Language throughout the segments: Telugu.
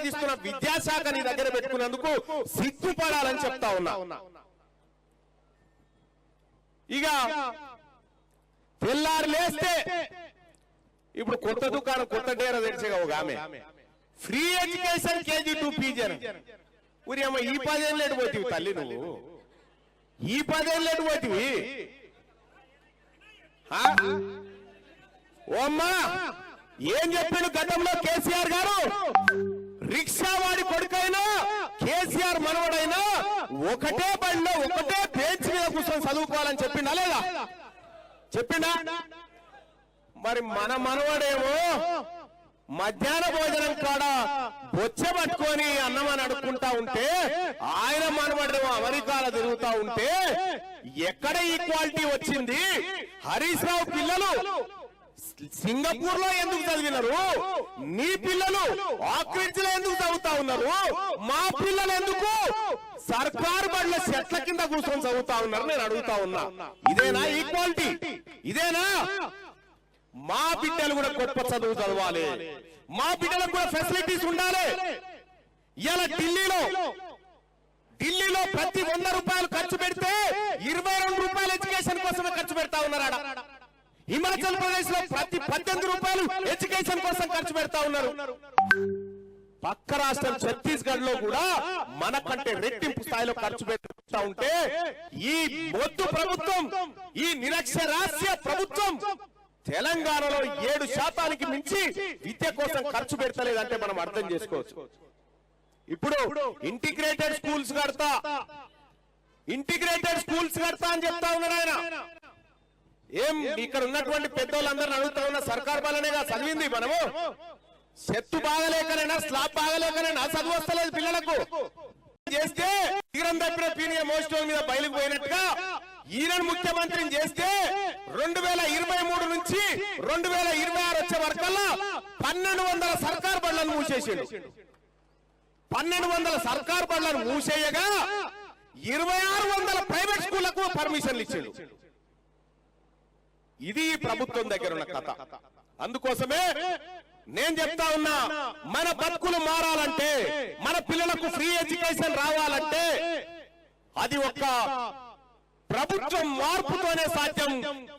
కొనసాగిస్తున్న విద్యాశాఖ నీ దగ్గర పెట్టుకున్నందుకు సిగ్గుపడాలని చెప్తా ఉన్నా. ఇక తెల్లారు లేస్తే ఇప్పుడు కొత్త దుకాణం కొత్త డేరా తెరిచేగా ఒక ఆమె free education KG to PG ఊరి అమ్మ ఈ 10 ఏళ్ళు లేటు పోతివి తల్లి, నువ్వు ఈ 10 ఏళ్ళు లేటు పోతివి. ఓ అమ్మా ఏం చెప్పిండు గతంలో కేసీఆర్ గారు, రిక్షా వాడి కొడుకైనా కేసీఆర్ మనవడైనా ఒకటే బండిలో ఒకటే బెంచ్ మీద కూర్చొని చదువుకోవాలని చెప్పిండా లేదా? చెప్పిండా? మరి మన మనవడేమో మధ్యాహ్న భోజనం కాడ బొచ్చ పట్టుకొని అన్నమని అడుక్కుంటా ఉంటే, ఆయన మనవడేమో అమెరికాలో తిరుగుతా ఉంటే ఎక్కడ ఈక్వాలిటీ వచ్చింది? హరీష్ రావు పిల్లలు సింగపూర్ లో ఎందుకు చదివినారు? నీ పిల్లలు ఆక్రిడ్జ్ లో ఎందుకు చదువుతా ఉన్నారు? మా పిల్లలు ఎందుకు సర్కారు బడుల చెట్ల కింద కూర్చొని చదువుతా ఉన్నారు? నేను అడుగుతా ఉన్నా, ఇదేనా ఈక్వాలిటీ? ఇదేనా? మా బిడ్డలు కూడా గొప్ప చదువు చదవాలి, మా బిడ్డలకు కూడా ఫెసిలిటీస్ ఉండాలి. ఇలా ఢిల్లీలో ప్రతి 100 రూపాయలు ఖర్చు పెడితే 22 రూపాయలు ఎడ్యుకేషన్ కోసమే ఖర్చు పెడతా ఉన్నారు. హిమాచల్ ప్రదేశ్ లో ప్రతి 18 రూపాయలు ఎడ్యుకేషన్ కోసం ఖర్చు పెడతా ఉన్నారు. పక్క రాష్ట్రం ఛత్తీస్గఢ్ లో కూడా మనకంటే రెట్టింపు స్థాయిలో ఖర్చు పెడతా ఉంటే, ఈ మొద్దు ప్రభుత్వం, ఈ నిరక్షరాస్య ప్రభుత్వం తెలంగాణలో 7% మించి విద్య కోసం ఖర్చు పెడతలేదంటే మనం అర్థం చేసుకోవచ్చు. ఇప్పుడు ఇంటిగ్రేటెడ్ స్కూల్స్ కడతా అని చెప్తా ఉన్నారు ఆయన. ఏం ఇక్కడ ఉన్నటువంటి పెద్దోళ్ళందరిని అడుగుతా ఉన్న, సర్కార్ బాలనేగా చదివింది మనము? చెట్టు బాగలేకనైనా స్లాబ్ బాగలేకనైనా చదువు వస్తలేదు పిల్లలకు. చేస్తే తీరం తప్పిన పీనియ మోస్టోల్ మీద బయలుకు పోయినట్టుగా ఈయన ముఖ్యమంత్రిని చేస్తే 2023 నుంచి 2026 వచ్చే వరకల్లా 1200 సర్కార్ బడులను మూసేసాడు. 1200 సర్కార్ బడులను మూసేయగా 2600 ప్రైవేట్ స్కూళ్లకు పర్మిషన్లు ఇచ్చాడు. ఇది ప్రభుత్వం దగ్గర ఉన్న కథ. అందుకోసమే నేను చెప్తా ఉన్నా, మన బతుకులు మారాలంటే, మన పిల్లలకు ఫ్రీ ఎడ్యుకేషన్ రావాలంటే అది ఒక్క ప్రభుత్వం మార్పుతోనే సాధ్యం.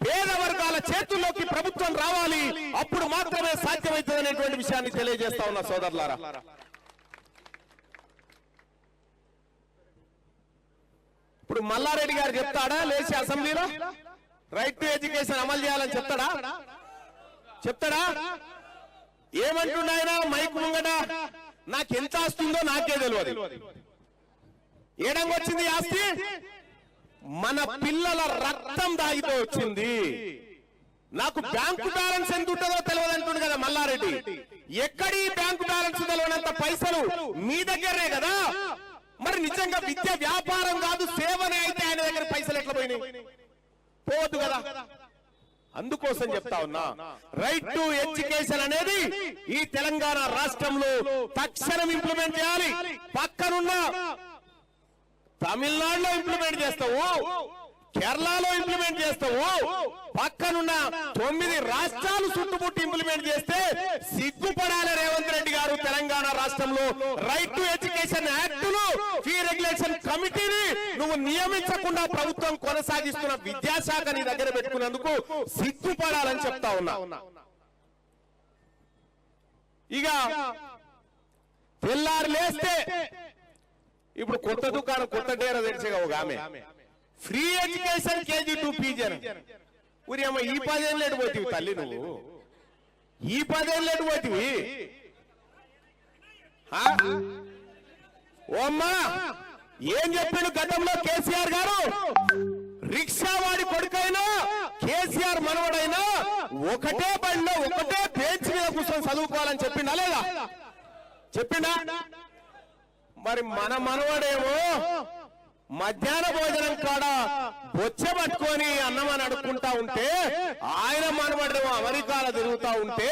పేద వర్గాల చేతుల్లోకి ప్రభుత్వం రావాలి, అప్పుడు మాత్రమే సాధ్యమవుతుంది అనేటువంటి విషయాన్ని తెలియజేస్తా ఉన్నా సోదరులారా. ఇప్పుడు మల్లారెడ్డి గారు చెప్తాడా లేచి అసెంబ్లీలో రైట్ టు ఎడ్యుకేషన్ అమలు చేయాలని చెప్తాడా? ఏమంటున్నాయన మైకు ముంగట, నాకెంత ఆస్తుందో నాకే తెలియదు. ఏడంగొచ్చింది ఆస్తి? మన పిల్లల రక్తం దాగితే వచ్చింది. నాకు బ్యాంకు బ్యాలెన్స్ ఎంత ఉంటుందో తెలియదు అంటుండు కదా మల్లారెడ్డి. ఎక్కడి బ్యాంకు బ్యాలెన్స్ తెలియనంత పైసలు మీ దగ్గరే కదా. మరి నిజంగా విద్య వ్యాపారం కాదు, సేవనే అయితే ఆయన దగ్గర పైసలు ఎట్లా పోయినాయి? పోదు కదా. అందుకోసం చెప్తా ఉన్నా, రైట్ టు ఎడ్యుకేషన్ అనేది ఈ తెలంగాణ రాష్ట్రంలో తక్షణం ఇంప్లిమెంట్ చేయాలి. పక్కనున్న తమిళనాడులో ఇంప్లిమెంట్ చేస్తావు, కేరళలో ఇంప్లిమెంట్ చేస్తావు, పక్కనున్న 9 రాష్ట్రాలు చుట్టుముట్టి ఇంప్లిమెంట్ చేస్తే సిగ్గుపడాలి రేవంత్ రెడ్డి గారు. తెలంగాణ రాష్ట్రంలో రైట్ టు ఎడ్యుకేషన్ యాక్టులు, ఫీ రెగ్యులేషన్ కమిటీని నువ్వు నియమించకుండా ప్రభుత్వం కొనసాగిస్తున్న విద్యాశాఖ నీ దగ్గర పెట్టుకున్నందుకు సిగ్గుపడాలని చెప్తా ఉన్నా. ఇక తెల్లారు లేస్తే ఇప్పుడు కొత్త దుకాణం కొత్త డేరా తెరిచేగా ఒక ఆమె free education KG to PG ఊరి అమ్మ ఈ 10 ఏళ్ళు లేటు పోతివి తల్లి, నువ్వు ఈ 10 ఏళ్ళు లేటు పోతివి. ఓ అమ్మా ఏం చెప్పిండు గతంలో కేసీఆర్ గారు, రిక్షా వాడి కొడుకైనా కేసీఆర్ మనవడైనా ఒకటే బండిలో ఒకటే బెంచ్ మీద కూర్చొని చదువుకోవాలని చెప్పిండా లేదా? చెప్పిండా? మరి మన మనవడేమో మధ్యాహ్న భోజనం కాడ బొచ్చ పట్టుకొని అన్నమని అడుక్కుంటా ఉంటే, ఆయన మనవడేమో అమెరికాలో తిరుగుతా ఉంటే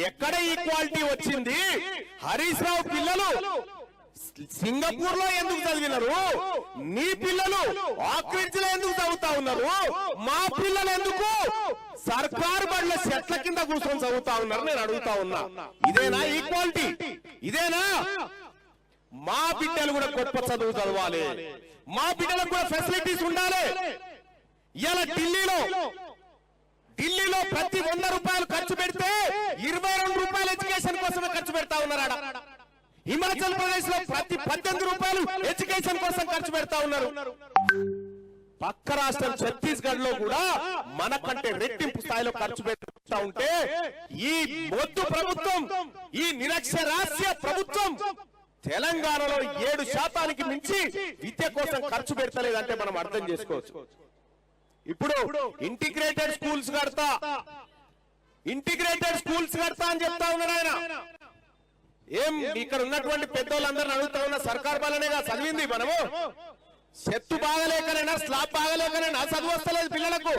ఎక్కడ ఈక్వాలిటీ వచ్చింది? హరీష్ రావు పిల్లలు సింగపూర్ లో ఎందుకు చదివినారు? నీ పిల్లలు ఆక్రిడ్జ్ లో ఎందుకు చదువుతా ఉన్నారు? మా పిల్లలు ఎందుకు సర్కారు బడుల చెట్ల కింద కూర్చొని చదువుతా ఉన్నారు? నేను అడుగుతా ఉన్నా, ఇదేనా ఈక్వాలిటీ? ఇదేనా? మా బిడ్డలు కూడా గొప్ప చదువు చదవాలి, మా బిడ్డలకు కూడా ఫెసిలిటీస్ ఉండాలి. ఇలా ఢిల్లీలో ప్రతి 100 రూపాయలు ఖర్చు పెడితే 22 రూపాయలు ఎడ్యుకేషన్ కోసమే ఖర్చు పెడతా ఉన్నారు. హిమాచల్ ప్రదేశ్ లో ప్రతి 18 రూపాయలు ఎడ్యుకేషన్ కోసం ఖర్చు పెడతా ఉన్నారు. పక్క రాష్ట్రం ఛత్తీస్గఢ్ లో కూడా మనకంటే రెట్టింపు స్థాయిలో ఖర్చు పెడతా ఉంటే ఈ మొద్దు ప్రభుత్వం, ఈ నిరక్షరాస్య ప్రభుత్వం తెలంగాణలో 7% మించి విద్య కోసం ఖర్చు పెడతలేదంటే మనం అర్థం చేసుకోవచ్చు. ఇప్పుడు ఇంటిగ్రేటెడ్ స్కూల్స్ కడతా అని చెప్తా ఉన్నారు ఆయన. ఏం ఇక్కడ ఉన్నటువంటి పెద్దోళ్ళందరిని అడుగుతా ఉన్న, సర్కార్ బాలనేగా చదివింది మనము? చెత్తు బాగలేకనైనా, స్లాబ్ బాగలేకనైనా చదువు వస్తలేదు పిల్లలకు.